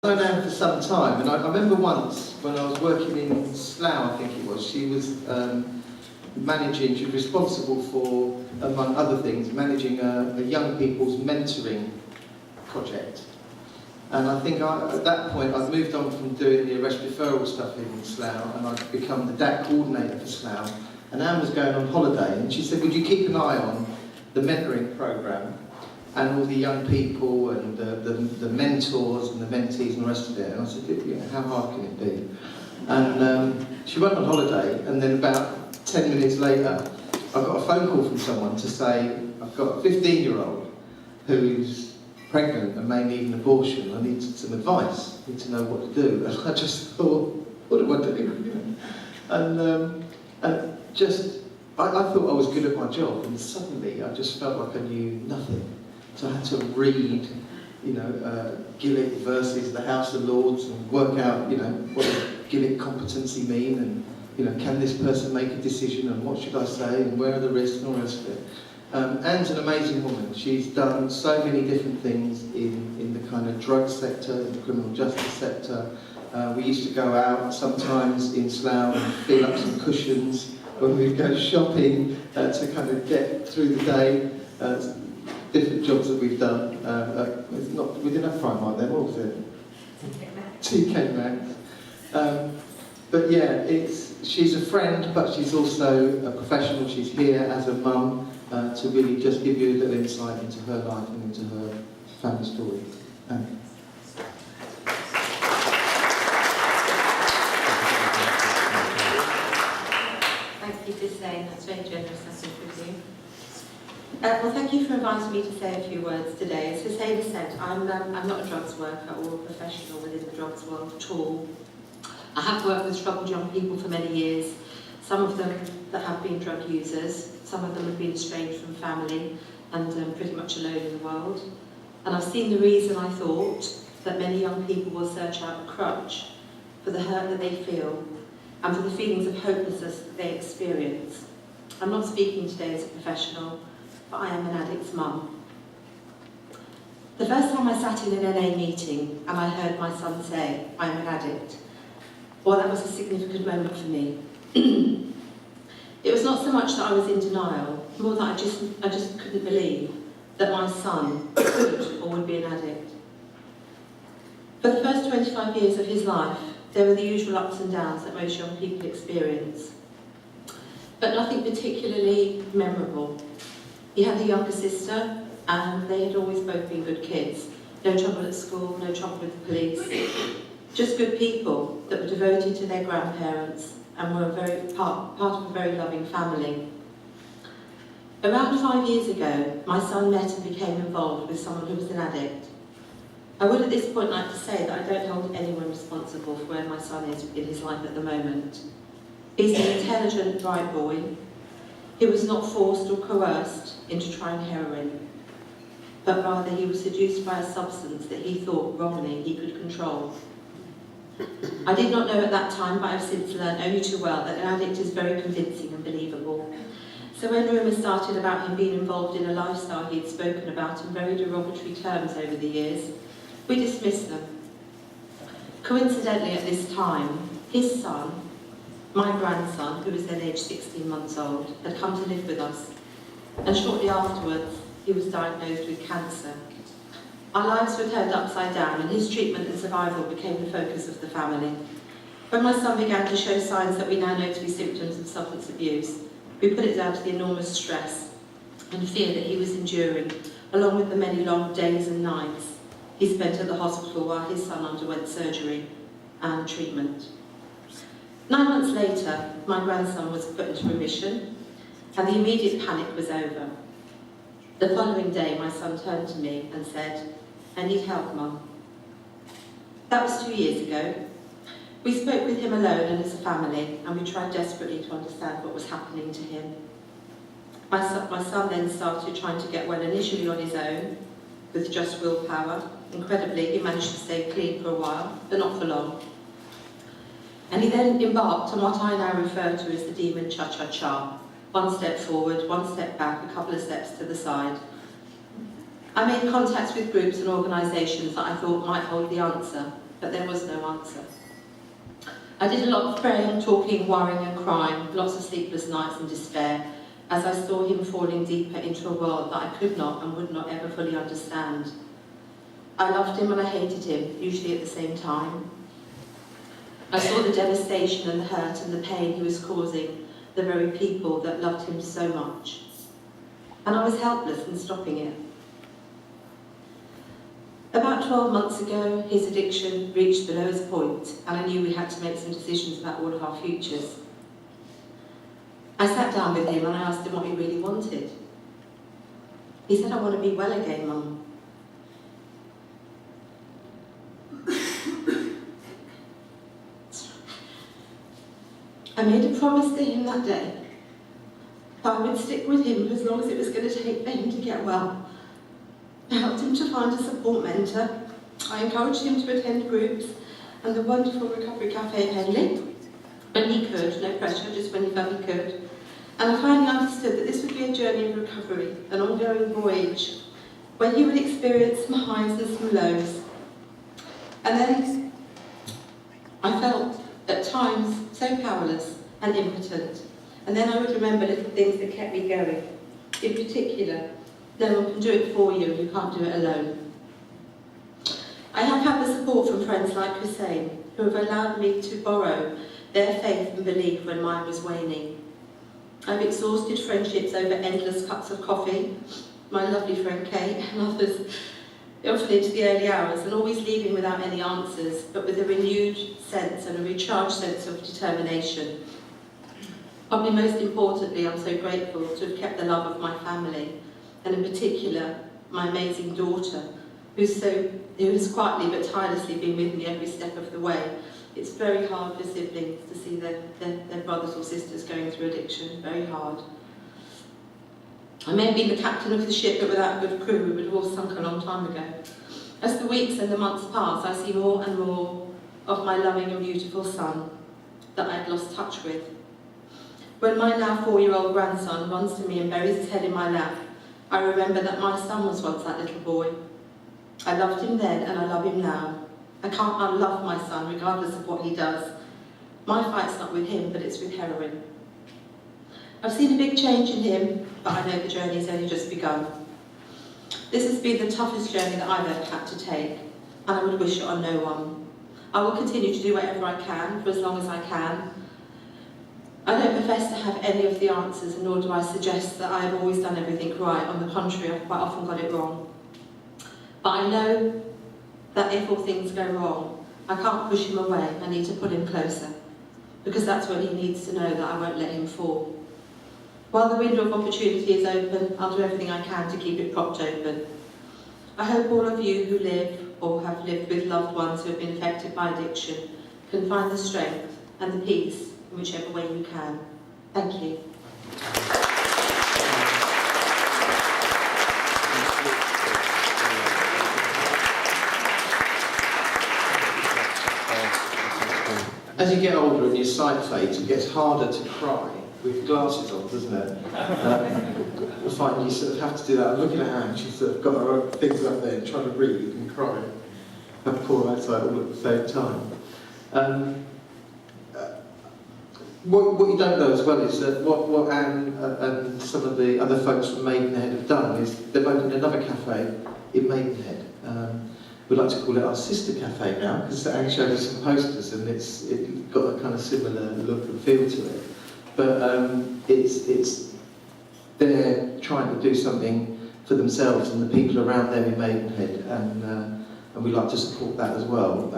known Anne for some time, and I remember once when I was working in Slough, I think it was, she was managing, she was responsible for, among other things, managing a young people's mentoring project. And I think at that point I'd moved on from doing the arrest referral stuff in Slough, and I'd become the DAC coordinator for Slough. And Anne was going on holiday, and she said, would you keep an eye on the mentoring programme and all the young people and the mentors and the mentees and the rest of it? And I said, yeah, how hard can it be? And she went on holiday, and then about 10 minutes later, I got a phone call from someone to say, I've got a 15-year-old who's pregnant and may need an abortion. I need some advice. I need to know what to do. And I just thought, what do I do? You know? And just, I thought I was good at my job, and suddenly I just felt like I knew nothing. So I had to read, you know, Gillick versus the House of Lords and work out, you know, what does Gillick competency mean, and, you know, can this person make a decision, and what should I say, and where are the risks, and all the rest of it. Anne's an amazing woman. She's done so many different things in the kind of drug sector, in the criminal justice sector. We used to go out sometimes in Slough and fill up some cushions when we'd go shopping to kind of get through the day. Different jobs that we've done. We didn't have Primark then, what was it? TK Maxx. But yeah, she's a friend, but she's also a professional. She's here as a mum to really just give you a little insight into her life and into her family story. Thank you for saying that's very generous, I think, with you. Well, thank you for inviting me to say a few words today. As Huseyin said, I'm not a drugs worker or a professional within the drugs world at all. I have worked with troubled young people for many years, some of them that have been drug users, some of them have been estranged from family and pretty much alone in the world. And I've seen the reason I thought that many young people will search out a crutch for the hurt that they feel and for the feelings of hopelessness that they experience. I'm not speaking today as a professional, but I am an addict's mum. The first time I sat in an NA meeting and I heard my son say, I'm an addict, well, that was a significant moment for me. It was not so much that I was in denial, more that I just couldn't believe that my son could or would be an addict. For the first 25 years of his life, there were the usual ups and downs that most young people experience, but nothing particularly memorable. He had a younger sister, and they had always both been good kids. No trouble at school, no trouble with the police. Just good people that were devoted to their grandparents and were part of a very loving family. Around 5 years ago, my son met and became involved with someone who was an addict. I would at this point like to say that I don't hold anyone responsible for where my son is in his life at the moment. He's an intelligent, bright boy. He was not forced or coerced into trying heroin, but rather he was seduced by a substance that he thought wrongly he could control. I did not know at that time, but I've since learned only too well that an addict is very convincing and believable. So when rumours started about him being involved in a lifestyle he had spoken about in very derogatory terms over the years, we dismissed them. Coincidentally at this time, his son, my grandson, who was then aged 16 months old, had come to live with us, and shortly afterwards he was diagnosed with cancer. Our lives were turned upside down, and his treatment and survival became the focus of the family. When my son began to show signs that we now know to be symptoms of substance abuse, we put it down to the enormous stress and fear that he was enduring, along with the many long days and nights he spent at the hospital while his son underwent surgery and treatment. 9 months later, my grandson was put into remission, and the immediate panic was over. The following day, my son turned to me and said, I need help, Mum. That was 2 years ago. We spoke with him alone and as a family, and we tried desperately to understand what was happening to him. My son then started trying to get well initially on his own, with just willpower. Incredibly, he managed to stay clean for a while, but not for long. And he then embarked on what I now refer to as the demon cha-cha-cha. One step forward, one step back, a couple of steps to the side. I made contacts with groups and organisations that I thought might hold the answer, but there was no answer. I did a lot of praying, talking, worrying and crying, lots of sleepless nights and despair, as I saw him falling deeper into a world that I could not and would not ever fully understand. I loved him and I hated him, usually at the same time. I saw the devastation and the hurt and the pain he was causing the very people that loved him so much. And I was helpless in stopping it. About 12 months ago, his addiction reached the lowest point, and I knew we had to make some decisions about all of our futures. I sat down with him and I asked him what he really wanted. He said, "I want to be well again, Mum." I made a promise to him that day that I would stick with him for as long as it was going to take for him to get well. I helped him to find a support mentor. I encouraged him to attend groups and the wonderful Recovery Café at Henley, when he could, no pressure, just when he felt he could. And I finally understood that this would be a journey of recovery, an ongoing voyage, where he would experience some highs and some lows. And then I felt at times so powerless and impotent. And then I would remember little things that kept me going. In particular, no one can do it for you and you can't do it alone. I have had the support from friends like Huseyin, who have allowed me to borrow their faith and belief when mine was waning. I've exhausted friendships over endless cups of coffee, my lovely friend Kate and others, often into the early hours, and always leaving without any answers, but with a renewed sense and a recharged sense of determination. Probably most importantly, I'm so grateful to have kept the love of my family, and in particular, my amazing daughter, who has quietly but tirelessly been with me every step of the way. It's very hard for siblings to see their brothers or sisters going through addiction, very hard. I may have been the captain of the ship, but without a good crew, we would have all sunk a long time ago. As the weeks and the months pass, I see more and more of my loving and beautiful son that I'd lost touch with. When my now 4-year-old grandson runs to me and buries his head in my lap, I remember that my son was once that little boy. I loved him then and I love him now. I can't unlove my son regardless of what he does. My fight's not with him, but it's with heroin. I've seen a big change in him, but I know the journey's only just begun. This has been the toughest journey that I've ever had to take, and I would wish it on no one. I will continue to do whatever I can for as long as I can. I don't profess to have any of the answers, nor do I suggest that I have always done everything right. On the contrary, I've quite often got it wrong. But I know that if all things go wrong, I can't push him away. I need to pull him closer, because that's when he needs to know that I won't let him fall. While the window of opportunity is open, I'll do everything I can to keep it propped open. I hope all of you who live or have lived with loved ones who have been affected by addiction can find the strength and the peace in whichever way you can. Thank you. As you get older and your sight fades, it gets harder to cry with glasses on, doesn't it? You'll find you sort of have to do that. I'm looking at Anne, she's sort of got her own things up there and trying to breathe and cry and pour outside all at the same time. What you don't know as well is that what Anne and some of the other folks from Maidenhead have done is they've opened another cafe in Maidenhead. We like to call it our sister cafe now, because Anne showed us some posters and it's got a kind of similar look and feel to it. But they're trying to do something for themselves and the people around them in Maidenhead, and we like to support that as well.